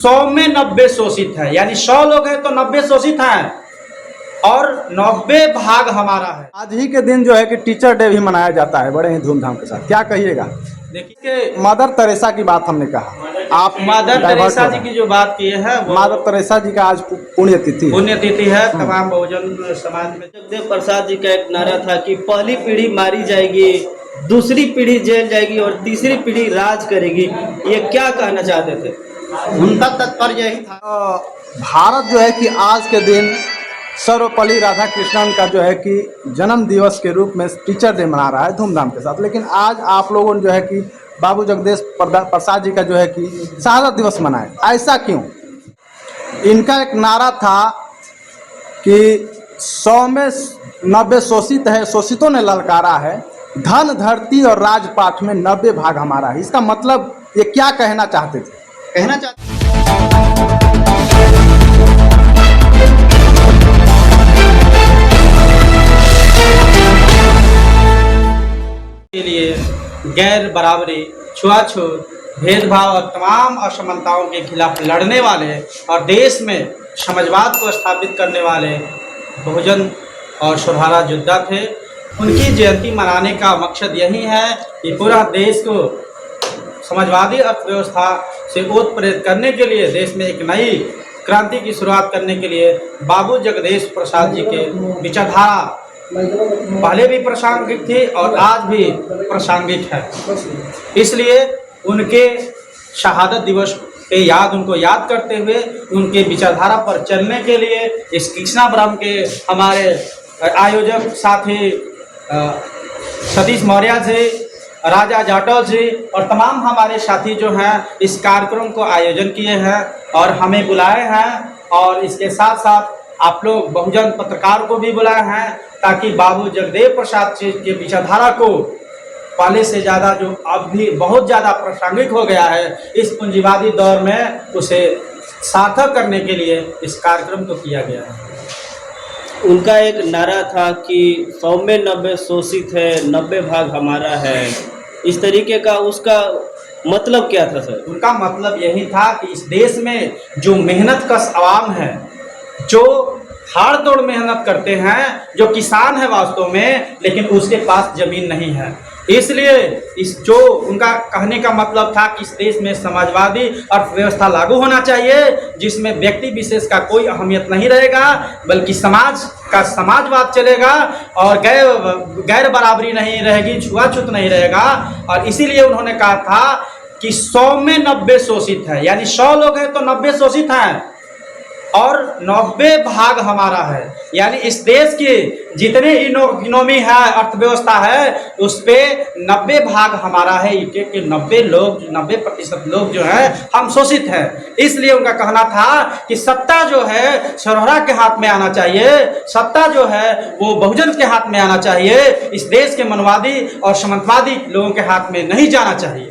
100 में 90 शोषित है, यानी 100 लोग हैं तो 90 शोषित हैं और 90 भाग हमारा है। आज ही के दिन जो है कि टीचर डे भी मनाया जाता है बड़े ही धूमधाम के साथ, क्या कहिएगा? देखिए, मदर तेरेसा की बात हमने कहा, आप मदर तेरेसा जी की जो बात की है वो मदर तेरेसा जी का आज पुण्यतिथि है तमाम बहुजन समाज में। जगदेव प्रसाद जी का एक नारा था कि पहली पीढ़ी मारी जाएगी, दूसरी पीढ़ी जेल जाएगी और तीसरी पीढ़ी राज करेगी। ये क्या कहना चाहते थे? उनका तात्पर्य यही था। भारत जो है कि आज के दिन सर्वपल्ली राधाकृष्णन का जो है कि जन्म दिवस के रूप में टीचर डे मना रहा है धूमधाम के साथ, लेकिन आज आप लोगों ने जो है कि बाबू जगदेव प्रसाद जी का जो है कि शहादत दिवस मनाए। ऐसा क्यों? इनका एक नारा था कि 100 में 90 शोषित है, शोषितों ने ललकारा है, धन धरती और राजपाट में 90 भाग हमारा है। इसका मतलब ये क्या कहना चाहते थे? कहना चाहते के लिए गैर बराबरी, छुआछूत, भेदभाव और तमाम असमानताओं के खिलाफ लड़ने वाले और देश में समाजवाद को स्थापित करने वाले बहुजन और सुधारा योद्धा थे। उनकी जयंती मनाने का मकसद यही है कि पूरा देश को समाजवादी अर्थव्यवस्था से ओतप्रेरित करने के लिए, देश में एक नई क्रांति की शुरुआत करने के लिए बाबू जगदेव प्रसाद जी के विचारधारा पहले भी प्रासंगिक थी और आज भी प्रासंगिक है। इसलिए उनके शहादत दिवस पे उनको याद करते हुए उनके विचारधारा पर चलने के लिए इस कृष्णा ब्रह्म के हमारे आयोजक साथी सतीश मौर्य जी, राजा जाटव जी और तमाम हमारे साथी जो हैं इस कार्यक्रम को आयोजन किए हैं और हमें बुलाए हैं, और इसके साथ साथ आप लोग बहुजन पत्रकार को भी बुलाए हैं ताकि बाबू जगदेव प्रसाद जी के विचारधारा को पहले से ज़्यादा, जो अब भी बहुत ज़्यादा प्रासंगिक हो गया है इस पूंजीवादी दौर में, उसे सार्थक करने के लिए इस कार्यक्रम को किया गया है। उनका एक नारा था कि 100 में 90 शोषित है, 90 भाग हमारा है। इस तरीके का उसका मतलब क्या था सर? उनका मतलब यही था कि इस देश में जो मेहनत कश आवाम है, जो हाड़ तोड़ मेहनत करते हैं, जो किसान है वास्तव में, लेकिन उसके पास जमीन नहीं है, इसलिए जो उनका कहने का मतलब था कि इस देश में समाजवादी अर्थव्यवस्था लागू होना चाहिए जिसमें व्यक्ति विशेष का कोई अहमियत नहीं रहेगा, बल्कि समाज का समाजवाद चलेगा और गैर बराबरी नहीं रहेगी, छुआछूत नहीं रहेगा। और इसीलिए उन्होंने कहा था कि 100 में 90 शोषित है, यानी 100 लोग हैं तो 90 शोषित हैं और 90 भाग हमारा है, यानी इस देश की जितने इकोनॉमी है, अर्थव्यवस्था है, उस पे 90 भाग हमारा है। कि 90% लोग जो है हम शोषित हैं। इसलिए उनका कहना था कि सत्ता जो है सरोहरा के हाथ में आना चाहिए, सत्ता जो है वो बहुजन के हाथ में आना चाहिए, इस देश के मनवादी और सामंतवादी लोगों के हाथ में नहीं जाना चाहिए।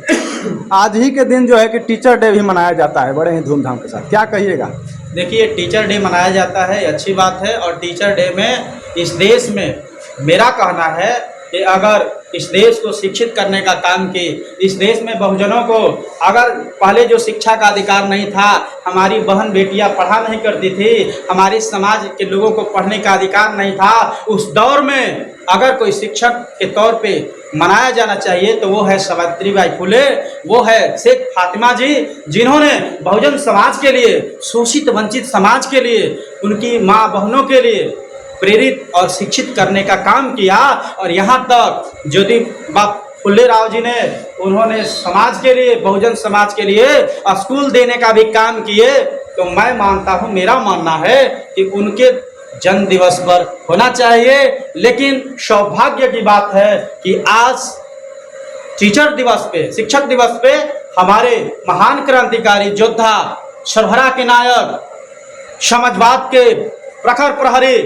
आज ही के दिन जो है कि टीचर डे भी मनाया जाता है बड़े ही धूमधाम के साथ, क्या कहिएगा? देखिए, टीचर डे मनाया जाता है, अच्छी बात है, और टीचर डे में इस देश में मेरा कहना है कि अगर इस देश को शिक्षित करने का काम की, इस देश में बहुजनों को, अगर पहले जो शिक्षा का अधिकार नहीं था, हमारी बहन बेटियां पढ़ा नहीं करती थी, हमारे समाज के लोगों को पढ़ने का अधिकार नहीं था, उस दौर में अगर कोई शिक्षक के तौर पे मनाया जाना चाहिए तो वो है सावित्रीबाई फुले, वो है शेख फातिमा जी, जिन्होंने बहुजन समाज के लिए, शोषित वंचित समाज के लिए, उनकी माँ बहनों के लिए प्रेरित और शिक्षित करने का काम किया। और यहाँ तक ज्योतिबा फुले राव जी ने, उन्होंने समाज के लिए, बहुजन समाज के लिए स्कूल देने का भी काम किए। तो मैं मानता हूँ, मेरा मानना है कि उनके जन्म दिवस पर होना चाहिए, लेकिन सौभाग्य की बात है कि आज टीचर दिवस पे, शिक्षक दिवस पे हमारे महान क्रांतिकारी योद्धा, सरभरा के नायक, समाजवाद के प्रखर प्रहरी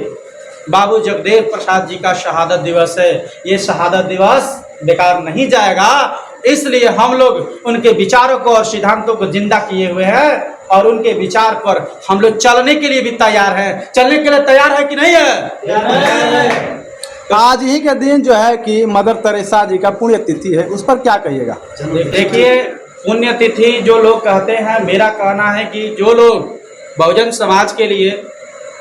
बाबू जगदेव प्रसाद जी का शहादत दिवस है। ये शहादत दिवस बेकार नहीं जाएगा, इसलिए हम लोग उनके विचारों को और सिद्धांतों को जिंदा किए हुए हैं और उनके विचार पर हम लोग चलने के लिए भी तैयार हैं। चलने के लिए तैयार है कि नहीं है? आज ही के दिन जो है कि मदर तेरेसा जी का पुण्यतिथि है, उस पर क्या कहिएगा? देखिए, पुण्यतिथि जो लोग कहते हैं, मेरा कहना है कि जो लोग बहुजन समाज के लिए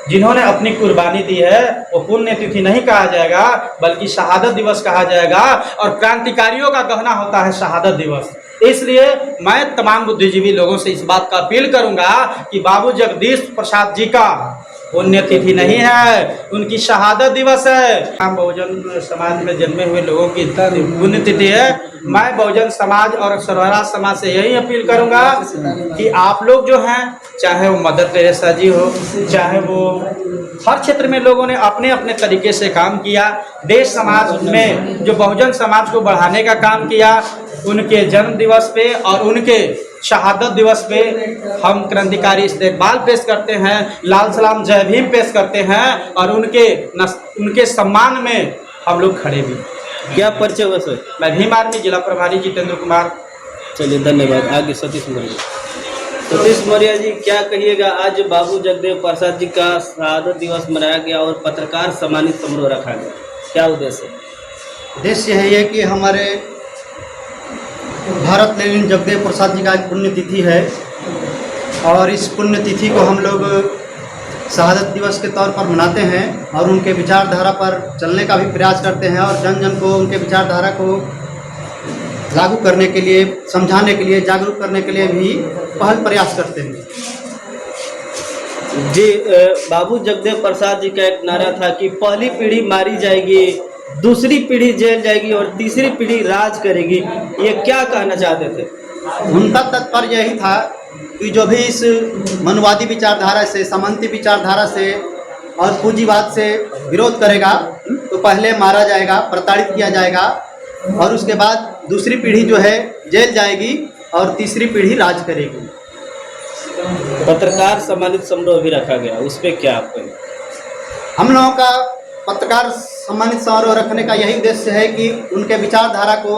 जिन्होंने अपनी कुर्बानी दी है वो पुण्यतिथि नहीं कहा जाएगा, बल्कि शहादत दिवस कहा जाएगा। और क्रांतिकारियों का गहना होता है शहादत दिवस। इसलिए मैं तमाम बुद्धिजीवी लोगों से इस बात का अपील करूंगा कि बाबू जगदीश प्रसाद जी का पुण्यतिथि नहीं है, उनकी शहादत दिवस है। हम बहुजन समाज में जन्मे हुए लोगों की पुण्यतिथि है। मैं बहुजन समाज और सर्वराज समाज से यही अपील करूंगा कि आप लोग जो हैं, चाहे वो मदर टेरेसा जी हो, चाहे वो हर क्षेत्र में लोगों ने अपने अपने तरीके से काम किया, देश समाज में जो बहुजन समाज को बढ़ाने का काम किया, उनके जन्म दिवस पे और उनके शहादत दिवस पे हम क्रांतिकारी इस्तेकबाल पेश करते हैं, लाल सलाम जय भीम पेश करते हैं और उनके सम्मान में हम लोग खड़े भी। क्या परिचय हुआ सर? मैं भीम आर्मी जिला प्रभारी जितेंद्र कुमार। चलिए धन्यवाद। आगे सतीश मौर्य। सतीश मौर्य जी, क्या कहिएगा? आज बाबू जगदेव प्रसाद जी का शहादत दिवस मनाया गया और पत्रकार सम्मानित समारोह रखा गया, क्या उद्देश्य है? उद्देश्य है कि हमारे भारत लेनिन जगदेव प्रसाद जी का एक पुण्यतिथि है और इस पुण्यतिथि को हम लोग शहादत दिवस के तौर पर मनाते हैं और उनके विचारधारा पर चलने का भी प्रयास करते हैं और जन जन को उनके विचारधारा को लागू करने के लिए, समझाने के लिए, जागरूक करने के लिए भी पहल प्रयास करते हैं। जी, बाबू जगदेव प्रसाद जी का एक नारा था कि पहली पीढ़ी मारी जाएगी, दूसरी पीढ़ी जेल जाएगी और तीसरी पीढ़ी राज करेगी। ये क्या कहना चाहते थे? उनका तात्पर्य यही था कि जो भी इस मनुवादी विचारधारा से, सामंती विचारधारा से और पूंजीवाद से विरोध करेगा तो पहले मारा जाएगा, प्रताड़ित किया जाएगा और उसके बाद दूसरी पीढ़ी जो है जेल जाएगी और तीसरी पीढ़ी राज करेगी। पत्रकार सम्मानित समारोह भी रखा गया, उस पर क्या आप कहें? हम लोगों का पत्रकार सम्मानित समारोह रखने का यही उद्देश्य है कि उनके विचारधारा को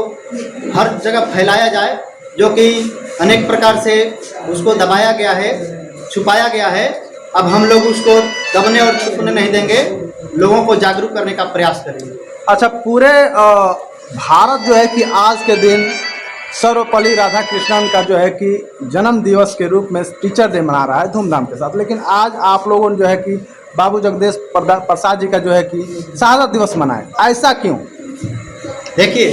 हर जगह फैलाया जाए, जो कि अनेक प्रकार से उसको दबाया गया है, छुपाया गया है। अब हम लोग उसको दबने और छुपने नहीं देंगे, लोगों को जागरूक करने का प्रयास करेंगे। अच्छा, पूरे भारत जो है कि आज के दिन सर्वपल्ली राधाकृष्णन का जो है कि जन्म दिवस के रूप में टीचर डे मना रहा है धूमधाम के साथ, लेकिन आज आप लोगों ने जो है कि बाबू जगदेव प्रसाद जी का जो है कि शहादत दिवस मनाए, ऐसा क्यों? देखिए,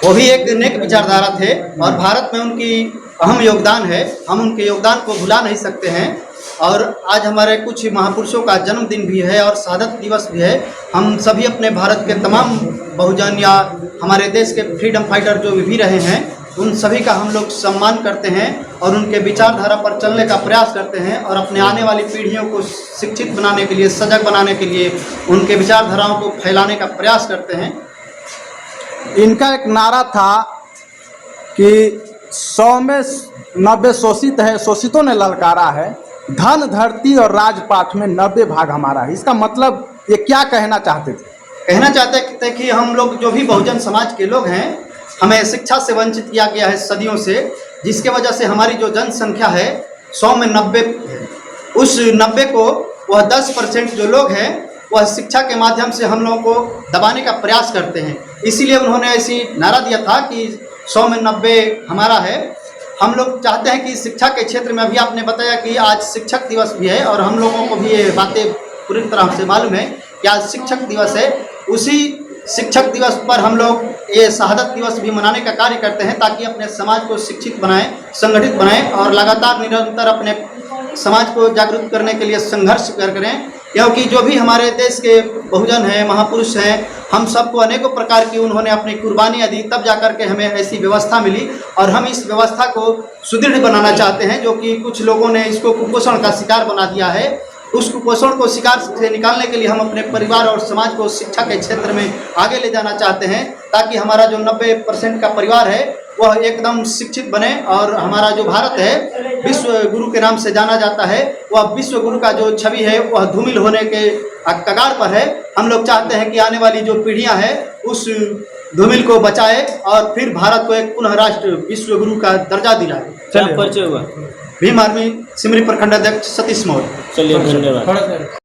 वो भी एक नेक विचारधारा थे और भारत में उनकी अहम योगदान है, हम उनके योगदान को भुला नहीं सकते हैं। और आज हमारे कुछ महापुरुषों का जन्मदिन भी है और शहादत दिवस भी है। हम सभी अपने भारत के तमाम बहुजन या हमारे देश के फ्रीडम फाइटर जो भी रहे हैं, उन सभी का हम लोग सम्मान करते हैं और उनके विचारधारा पर चलने का प्रयास करते हैं और अपने आने वाली पीढ़ियों को शिक्षित बनाने के लिए, सजग बनाने के लिए उनके विचारधाराओं को फैलाने का प्रयास करते हैं। इनका एक नारा था कि 100 में 90 शोषित है, शोषितों ने ललकारा है, धन धरती और राजपाट में 90 भाग हमारा है। इसका मतलब ये क्या कहना चाहते थे? कहना चाहते थे कि हम लोग जो भी बहुजन समाज के लोग हैं, हमें शिक्षा से वंचित किया गया है सदियों से, जिसके वजह से हमारी जो जनसंख्या है 100 में 90 है। उस 90 को वह 10% जो लोग हैं वह शिक्षा के माध्यम से हम लोगों को दबाने का प्रयास करते हैं। इसीलिए उन्होंने ऐसी नारा दिया था कि 100 में 90 हमारा है। हम लोग चाहते हैं कि शिक्षा के क्षेत्र में, अभी आपने बताया कि आज शिक्षक दिवस भी है और हम लोगों को भी ये बातें पूरी तरह से मालूम है कि आज शिक्षक दिवस है। उसी शिक्षक दिवस पर हम लोग ये शहादत दिवस भी मनाने का कार्य करते हैं ताकि अपने समाज को शिक्षित बनाएं, संगठित बनाएं और लगातार निरंतर अपने समाज को जागरूक करने के लिए संघर्ष करें। क्योंकि जो भी हमारे देश के बहुजन हैं, महापुरुष हैं, हम सबको अनेकों प्रकार की उन्होंने अपनी कुर्बानियाँ दी, तब जाकर के हमें ऐसी व्यवस्था मिली और हम इस व्यवस्था को सुदृढ़ बनाना चाहते हैं, जो कि कुछ लोगों ने इसको कुपोषण का शिकार बना दिया है। उस कुपोषण को शिकार से निकालने के लिए हम अपने परिवार और समाज को शिक्षा के क्षेत्र में आगे ले जाना चाहते हैं ताकि हमारा जो 90% का परिवार है वह एकदम शिक्षित बने और हमारा जो भारत है विश्व गुरु के नाम से जाना जाता है, वह विश्व गुरु का जो छवि है वह धूमिल होने के कगार पर है। हम लोग चाहते हैं कि आने वाली जो पीढ़ियां हैं उस धूमिल को बचाए और फिर भारत को एक पुनः राष्ट्र विश्व गुरु का दर्जा दिलाए। क्या परिचय हुआ? भीम आर्मी सिमरी प्रखंड अध्यक्ष सतीश मौर्य। चलिए, धन्यवाद।